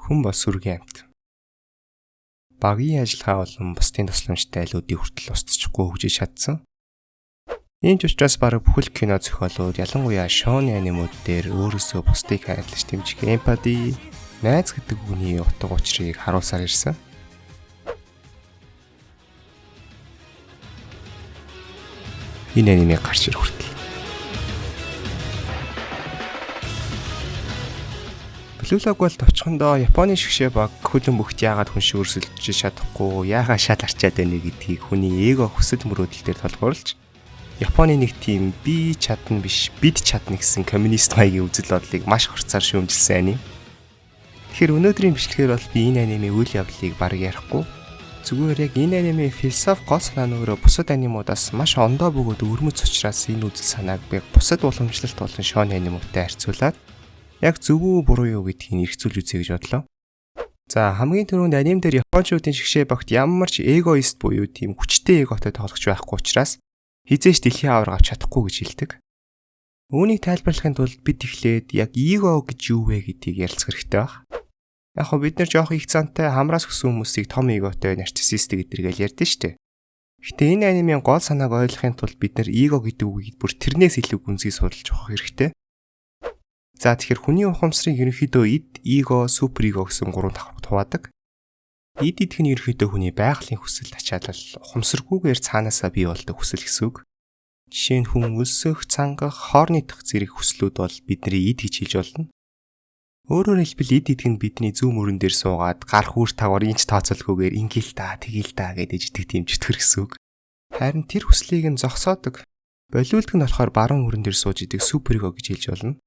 Хүн бол сүргийн амьт. Багийн ажиллагаа болон бусдын тусламжтай айлуудыг хүртэл устчихгүй хөгжиж чадсан. Ийм ч учраас бараг бүхэл кино зохиолууд ялангуяа шоуны анимууд дээр өөрөөсөө бусдыг хайрлаж дэмжих эмпати, найз гэдэг үгний утга учирыг харуулсаар ирсэн. Энэ аниме гарч ирэх хүртэл. Блулаг бол товчхондоо Японы шгшээ баг хөлөн бөхт яагаад хүн шиг өрсөлдөж чадахгүй, яагаад шал арчаад байна гэдгийг хүний эго хүсэл мөрөөдөлтөөр толгуурлаж Японы нэг тийм би чадна биш бид чадна гэсэн коммунист маягийн үзэл бодлыг маш хурцаар шүүмжилсэн аним. Тэгэхээр өнөөдрийн бичлэгээр бол би энэ аниме үйл явдлыг бараг ярихгүй. Зүгээр яг энэ аниме философи гол санаанөөрөө бусад анимуудаас маш ондоо бөгөөд өрмөц учраас энэ үзэл санааг би бусад уламжлалт болон шоуны анимуудтай харьцуулаад яг зөв үү буруу юу гэдгийг эргцүүлж үзье гэж бодлоо. За хамгийн түрүүнд аним дээр японочдын шгшээ багт ямар ч эгоист буюу тийм хүчтэй эготой тоглож байхгүй учраас хизээш дэлхийн авраг авч чадахгүй гэж хэлдэг. Үүнийг тайлбарлахын тулд бид эхлээд яг эго гэж юу вэ гэдгийг ярилцах хэрэгтэй баг. Яг хөө бид нар жоох их цантай хамраас өссөн хүмүүсийг том эготой нарциссист гэдэргээл ярьдэн штэ. Гэтэ энэ анимын гол санааг ойлгохын тулд бид нар эго гэдэг үгийг бүр тэрнээс илүү гүнзгий судалж авах хэрэгтэй. За тэгэхээр хүний ухамсарыг ерөнхийдөө ид, эго, супер эго гэсэн гурван давхрагт хуваадаг. Ид идэх нь ерөнхийдөө хүний байгалийн хүсэл ачаалал, ухамсаргүйгээр цаанаасаа бий болдог хүсэл гэсэн үг. Жишээ нь хүн өлсөх, цангах, хоорны дах зэрэг хүслүүд бол бидний ид гэж хэлж болно. Өөрөөр хэлбэл ид идэх нь бидний зүүн мөрөн дээр суугаад гар хүүр тавар инч тооцоолгүйгээр ингээл та, тэгэл та гэдэг иждэг тийм чөтгөр гэсэн үг. Харин тэр хүслийг нь зогсоодог. Болиулдаг нь болохоор баруун мөрөн дээр сууж идэг супер эго гэж хэлж болно.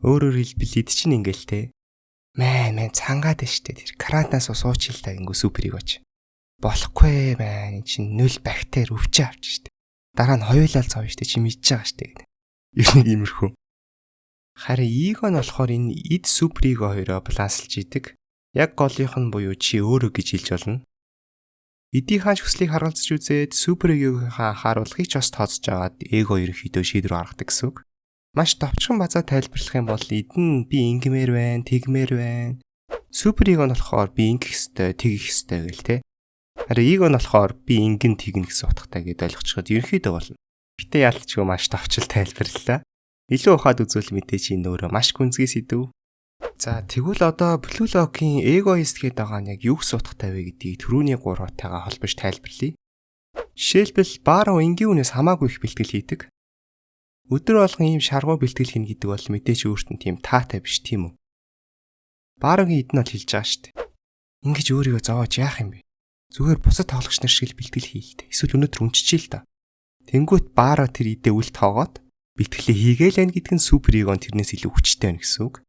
Өөрөөр хэлбэл ид чинь ингээл те. Мэн цангаад байна штэ. Тэр карантинаас сууч хэл та гингүү супер эгоч. Болохгүй мэн чинь 0 бактери өвчөө авч штэ. Дараа нь хоёулаа цаав штэ чи мэдж байгаа штэ гэдэг. Ер нь иймэрхүү. Харин эго нь болохоор энэ ид супер эго хоёроо баланслж идэг. Яг голынх нь буюу чи өөрөө гэж хэлж болно. Эдийн хаач хүслийг харгалзаж үзээд супер эгогийнхаа анхааруулгыг ч бас тооцож агаад эго ерөнхийдөө шийдвэр гаргадаг гэсэн үг. Маш товчхон базаа тайлбарлах юм бол эдэн би ингэмээр байна, тэгмээр байна. Супер эго нь болохоор би ингэх ёстой, тэгэх ёстой гэл те. Харин эго нь болохоор би ингэн тэгнэ гэсэн утгатай гэдээ ойлгочиход ерөнхийдөө болно. Гэтэ ялцчгүй маш товчл тайлбарлалаа. Илүү ухаад үзвэл мэдээч энэ өөрөө маш гүнзгий сэдв. За тэгвэл одоо Блулогийн эгоист гэдэг байгаа нь яг юу гэсэн утгатай вэ гэдгийг түрүүний гуравтайгаа холбож тайлбарлая. Жишээлбэл бааруу энгийн үнээс хамаагүй их бэлтгэл хийдэг. Өдөр болгон ийм шаргуу бэлтгэл хийнэ гэдэг бол мэдээч өөрт нь тийм таатай биш тийм үү? Баарагийн эдэн бол хэлж байгаа шүү дээ. Ингиж өөрийгөө зовоож яах юм бэ? Зүгээр бусад тоглогч нар шиг л бэлтгэл хийлээ. Эсвэл өнөөдөр үнччихээ л та. Тэнгүүт баараа тэр идээ үл тоогоод бэлтгэлээ хийгээл ань гэдэг нь супер эгон тэрнээс илүү хүчтэй байна гэсэн үг.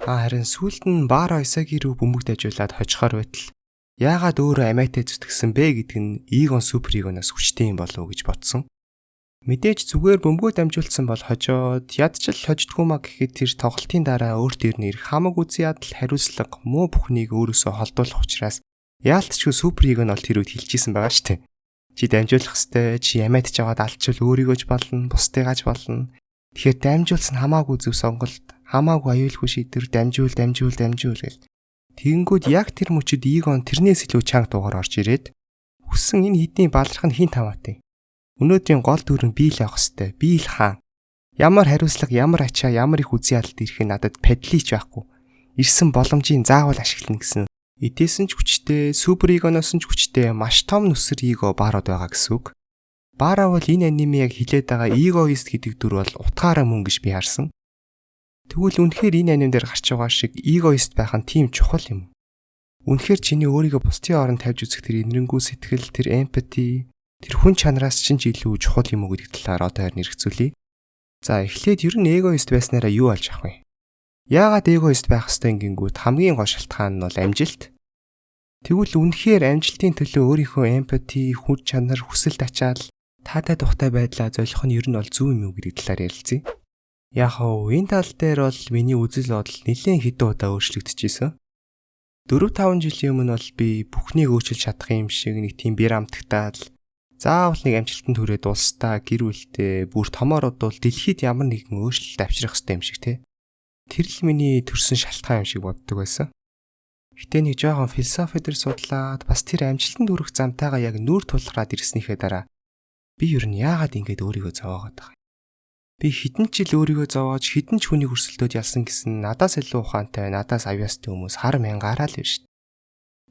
Харин сүүлд нь баараа Исаги рүү бөмбөг дажуулаад хожихоор байтал яагаад өөрөө амиатай зүтгэсэн бэ гэдэг нь эгон супер эгоноос хүчтэй юм болов уу гэж бодсон. Мэдээж зүгээр бөмбөгөө дамжуулсан бол хожоод ядчил хождгүй маа гэхэд тэр тоглолтын дараа өөрт ирнэ ирэх хамаг үзий ядал хариуцлага муу бүхнийг өөрөөсөө холдуулах учраас яалтчгүй супер эго нь бол тэр үед хэлчихсэн байгаа штэ. Чи дамжуулах хэвээр чи ямайд ч аваад алчвал өөрийгөөж болно, бусдыгааж болно. Тэгэхээр дамжуулсан хамаагүй зөв сонголт, хамаагүй аюулгүй шийдвэр дамжуул гэл. Тэгэнгүүт яг тэр мөчөд эго нь тэрнээс илүү чанга дуугаар орж ирээд хүссэн энэ хэдний баларх нь хин тамаатай. Өнөөдрийн гол дүр нь би л явах хэвээр. Би л хаан. Ямар хариуцлага, ямар ачаа, ямар их үзий ядалт ирэх нь надад падлич байхгүй. Ирсэн боломжийг заавал ашиглана гэсэн. Эдээс нь ч хүчтэй, супер эгоноос нь ч хүчтэй, маш том нүсэр эго баарод байгаа гэсэн үг. Баараа бол энэ аниме яг хилээд байгаа эгоист гэдэг дүр бол утгаараа мөн гэж би харсан. Тэгвэл үнэхээр энэ аниме дээр гарч байгаа шиг эгоист байх нь тийм чухал юм. Үнэхээр чиний өөрийгөө бусдын оронд тавьж үзэх тэр инэрэнгүү сэтгэл, тэр эмпати тэр хүн чанараас ч илүү чухал юм уу гэдэг талаар одоо харин хэрэгцүүлье. За эхлээд ер нь эгоист байснараа юу олж авах вэ? Яагаад эгоист байх ёстой гингүүд хамгийн гол шалтгаан нь бол амжилт. Тэгвэл үнэхээр амжилтын төлөө өөрийнхөө эмпати, хүн чанар, хүсэлт ачаал, таатай тухтай байдлаа золих нь ер нь бол зөв юм уу гэдэг талаар ярилцъя. Яг хөө энэ тал дээр бол миний үзэл бодол нэлээд хэдэн удаа өөрчлөгдөжсэн. 4-5 жилийн өмнө бол би бүхнийг өөрчилж чадах юм шиг нэг тийм бэр амтагтаал заавал нэг амжилтанд хүрээд улстай гэр бүлтэй бүр томоор удвал дэлхийд ямар нэгэн өөрчлөлт авчрах хэрэгтэй юм шиг те. Тэр л миний төрсэн шалтгаан юм шиг боддог байсан. Гэтэ нэг жоохон философи дээр судлаад бас тэр амжилтанд хүрэх замтайгаа яг нүүр тулгараад ирснийхээ дараа би ер нь яагаад ингэж өөрийгөө зовоогоод байгаа юм? Би хэдэн жил өөрийгөө зовоож хэдэн ч хүнийг өрсөлдөөд ялсан гэсэн надаас илүү ухаантай, надаас авьяастай хүмүүс хар мянгаар л биш.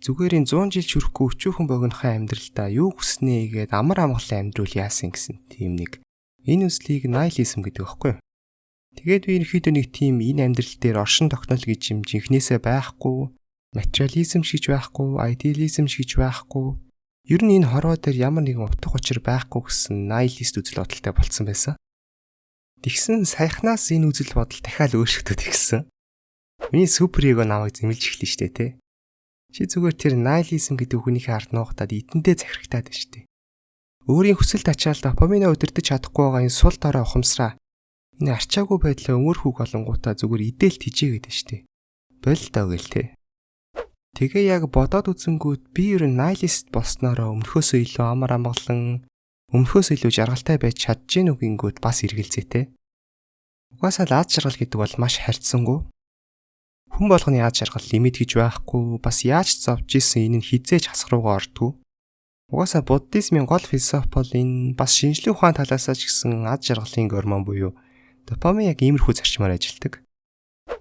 Зүгээр энэ 100 жил хүрэхгүй өчүүхэн богинохын амьдралдаа юу хүснэ гээд амар амгалан амьдруул яасан гэсэн тийм нэг энэ үслийг найлизм гэдэг аахгүй юу? Тэгээд би ерөнхийдөө нэг тийм энэ амьдрал дээр оршин тогтнол гэж юм жинхнээсээ байхгүй, материализм шиж байхгүй, идеализм шиж байхгүй. Ер нь энэ хорвоо дээр ямар нэгэн утга учир байхгүй гэсэн найлист үзэл бодолтой болцсон байсан. Тэгсэн саяхнаас энэ үзэл бодол дахиад өөрчлөгдөд ирсэн. Миний супер эго намайг зэмлэж эхлэн штэ тэ. Чи зүгээр тэр найлизм гэдэг хүнийхээ ард нуугатаад идэндээ захирагтаад байна штэ. Өөрийн хүсэл тачаал допамина удирдах чадахгүй байгаа энэ сул дорой ухамсараа энэ арчаагүй байдлаа өмөрхүүг олонгуудаа зүгээр идэлт хижээгээд байна штэ. Боль доо гэл тэ. Тэгээ яг бодоод үзэнгүүт би ер нь найлист болсноороо өмнөхөөсөө илүү амар амгалан, өмнөхөөс илүү жаргалтай байж чадж гин үгингүүд бас эргэлзээтэй. Угаасаа л аз жаргал гэдэг бол маш харьцангуй. Хүн болгоны аз жаргал лимит гэж байхгүй, бас яаж зовж исэн энэ нь хизээж хасах руугаа ордгоо. Угаасаа буддизмын гол философи бол энэ бас шинжлэх ухаан талаасаа ч гэсэн аз жаргалын гормон буюу допамин яг иймэрхүү зарчмаар ажилладаг.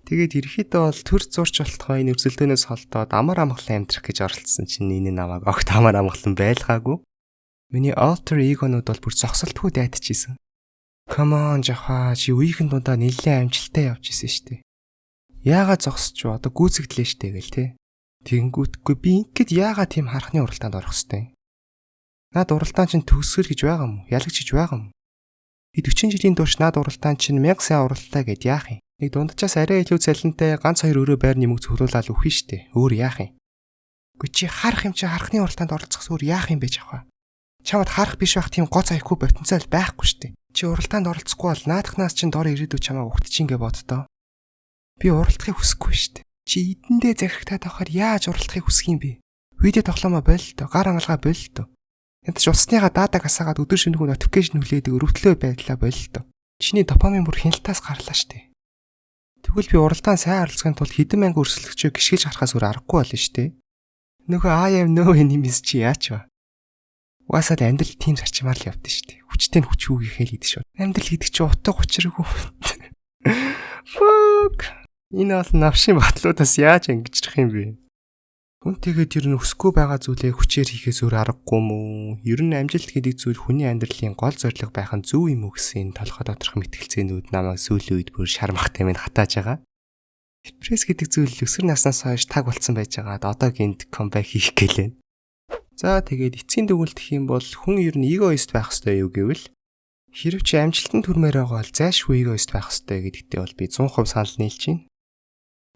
Тэгээд ерөөхдөө бол төр зурч болтгоо энэ өрсөлдөөнөөс холдоод амар амгалан амьдрах гэж оролцсон чинь энэ намайг огт амар амгалан байлгаагүй. Миний alter ego-нууд бол бүр зогсолтгүй дайтчихсэн. Come on жахаа чи үеийн дундаа нэлээд амжилттай явж исэн штэ. Яагаад зогсож вэ? Одоо гүйцэгдлээ штэ гэл те. Тэнгүүтгүй би ингэd яагаад тийм харахны уралдаанд орох хэвтэй. Наад уралдаан чинь төгсгөл гэж байгаа юм уу? Ялагч гэж байгаа юм уу? Би 40 жилийн турш наад уралдаан чинь 1000 сая уралдаа гэд яах юм? Нэг дундчаас арай илүү цалинтай ганц хоёр өрөө байр нэмэг зөвлүүлээд өгөх нь штэ. Өөр яах юм? Гэхдээ чи харах юм чи харахны уралдаанд оролцохс өөр яах юм бэ жахаа? Чамд харах биш байх тийм гоц аяхгүй потенциал байхгүй штэ. Чи уралдаанд оролцохгүй бол наадахнаас чинь дор ирээдүй чамаа ухтчих гээ боддоо. Би уралдахыг хүсэхгүй штэ. Чи эдэндээ захирагтаад авахаар яаж уралдахыг хүсэх юм бэ? Видео тоглоомоо боллоо, гар ангалгаа боллоо. Янт ч уцсныхаа датаг асаагаад өдөр шөнөгүй нотификейшн хүлээдэг өрөвдлөө байдлаа боллоо. Чиний допамин бүр хяналтаас гарлаа штэ. Тэгвэл би уралдаан сайн оролцохын тулд хэдэн мянга өрсөлдөгчөө гიშгэж харахаас өөр аргагүй болно штэ. Нөгөө I am no enemies чи яач вэ? Угаасаа амьдрал тийм зарчмаар л явдсан штэ. Хүчтэй нь хүчүүгийнхээ л идэв шүү. Амьдрал гэдэг чи утга учиргүй. Fuck. Энэ бол навшин батлуудаас яаж ангижрах юм бэ? Хүн тэгээд ер нь өсөхгүй байгаа зүйлээ хүчээр хийхээс өөр аргагүй мүү? Ер нь амжилт гэдэг зүйл хүний амьдралын гол зорилго байх нь зөв юм уу гэсэн толгой доторх мэтгэлцээнүүд намайг сүүлийн үед бүр шармахтай минь хатааж байгаа. Депресс гэдэг зүйл өсвөр наснаас хойш таг болцсон байж байгаад одоо гинт камбэк хийх гэлээ. За тэгээд эцсийн дүгнэлт гэх юм бол хүн ер нь эгоист байх ёстой юу гэвэл хэрв чи амжилтанд хүрмээр байгаа бол зайлшгүй эгоист байх ёстой гэдэгтээ бол би 100% санал нийлж байна.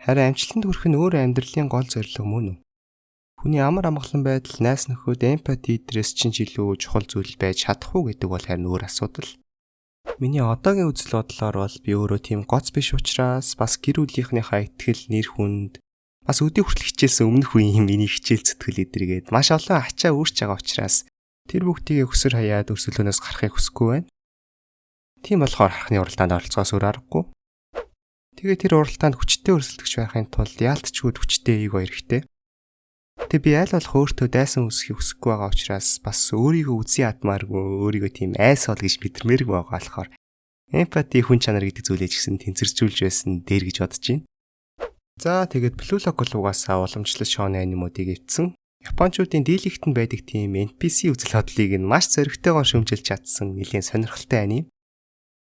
Харин амжилтанд хүрэх нь өөр амьдралын гол зорилго мөн үү? Хүний амар амгалан байдал, найс нөхөд, эмпати эдрээс чинь илүү чухал зүйл байж чадах уу гэдэг бол харин өөр асуудал. Миний одоогийн үзэл бодлоор бол би өөрөө тийм гоц биш учраас бас гэр бүлийнхнийхээ итгэл, нэр хүнд бас өдөө хүртэл хичээлсэн өмнөх үеийн миний хичээл зүтгэл эдрэгээд маш олон ачаа өөрч байгаа учраас тэр бүгдийг хөсөр хаяад өрсөлдөөнөөс гарахыг хүсэхгүй байна. Тийм болохоор харахны уралдаанд оролцохоос өөр аргагүй. Тэгээ тэр уралдаанд хүчтэй өрсөлдөгч байхын тулд яалтчгүй хүчтэй эго хэрэгтэй. Тэг би аль болох өөртөө дайсан үсхийг хүсэхгүй байгаа учраас бас өөрийгөө үзий ядмааргүй өөрийгөө тийм айс бол гэж мэдэрмээргүй байгаа болохоор эмпати хүн чанар гэдэг зүйлээ ч гэсэн тэнцэрчүүлж байсан дээр гэж бодож байна. За тэгээд Blue-Lock-уугаасаа уламжлалт шоуны анимуудыг эвдсэн. Япончуудын дийлэгтэн байдаг тийм NPC үзэл бодлыг нь маш зоригтойгоор шөмжилж чадсан нэлийн сонирхолтой аним.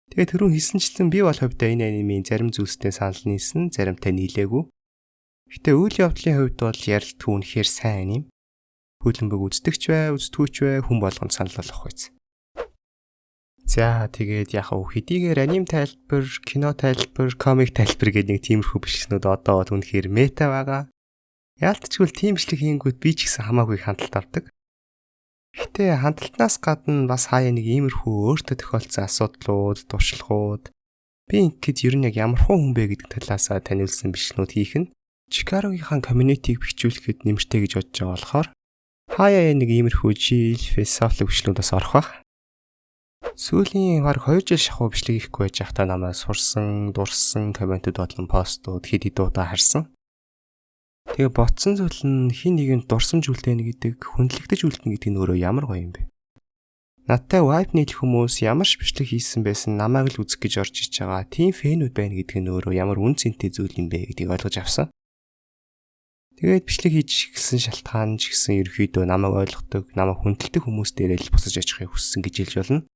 Тэгээд түрүүн хэлсэнчлэн би бол хувьдаа энэ анимын зарим зүйлстэй санал нийлсэн, заримтай нийлээгүй. Гэтэ үйл явдлын хувьд бол ярилтгүй үнэхээр сайн аним. Хөлбөмбөг үздэгч бай, үздэггүйч бай хүн болгонд санал болгох биз. За тэгээд яг хэдийгээр аним тайлбар, кино тайлбар, комик тайлбар гэдэг нэг тиймэрхүү бичлэгнүүд одоо бол үнэхээр мета байгаа. Яалтчгүй тийм бичлэг хийнгүүт би ч гэсэн хамаагүй хандлт авдаг. Гэтэ хандлтнаас гадна бас хаяа нэг иймэрхүү өөртөө тохиолдсон асуудлууд, туршлагууд би ингэхэд ер нь яг ямар хүн бэ гэдэг талаасаа таниулсан бичлэгнүүд хийх нь Чикагогийнхаа community-г бэхжүүлэхэд нэмэртэй гэж бодож байгаа болохоор хаяа нэг иймэрхүү жил философи бичлэгнүүдээс орох бах. Сүүлийн баг 2 жил шахуу бичлэг хийхгүй байж байхдаа намайг сурсан, дурсан, комментүүд болон постууд хэд удаа харсан. Тэгээ ботсон зүйл нь хин нэгэнд дурсамж үлдээнэ гэдэг, хүндлэгдэж үлдэнэ гэдэг нь өөрөө ямар гоё юм бэ? Надтай вайп нийлэх хүмүүс ямар ч бичлэг хийсэн байсан намайг л үзэх гэж орж иж байгаа. Тийм фэнүүд байна гэдэг нь өөрөө ямар үн цэнтэй зүйл юм бэ гэдгийг ойлгож авсан. Тэгээд бичлэг хийж эхэлсэн шалтгаан ч гэсэн ерөөхдөө намайг ойлгодог, намайг хүндэлдэг хүмүүс дээрээ л босож ажиллахыг хүссэн гэж хэлж болно.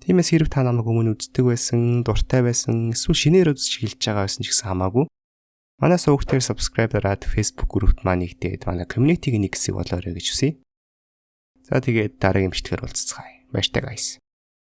Тиймээс хэрэг та намайг өмнө үздэг байсан, дуртай байсан, эсвэл шинээр үзэж эхэлж байгаа байсан ч гэсэн хамаагүй. Манай сувгтээр subscribe дараад Facebook группт маань нэгдээд манай community-гийн нэг хэсэг болоорой гэж хүсье. За тэгээд дараагийн бичлэгээр уулзцгаая. Баяртай guys.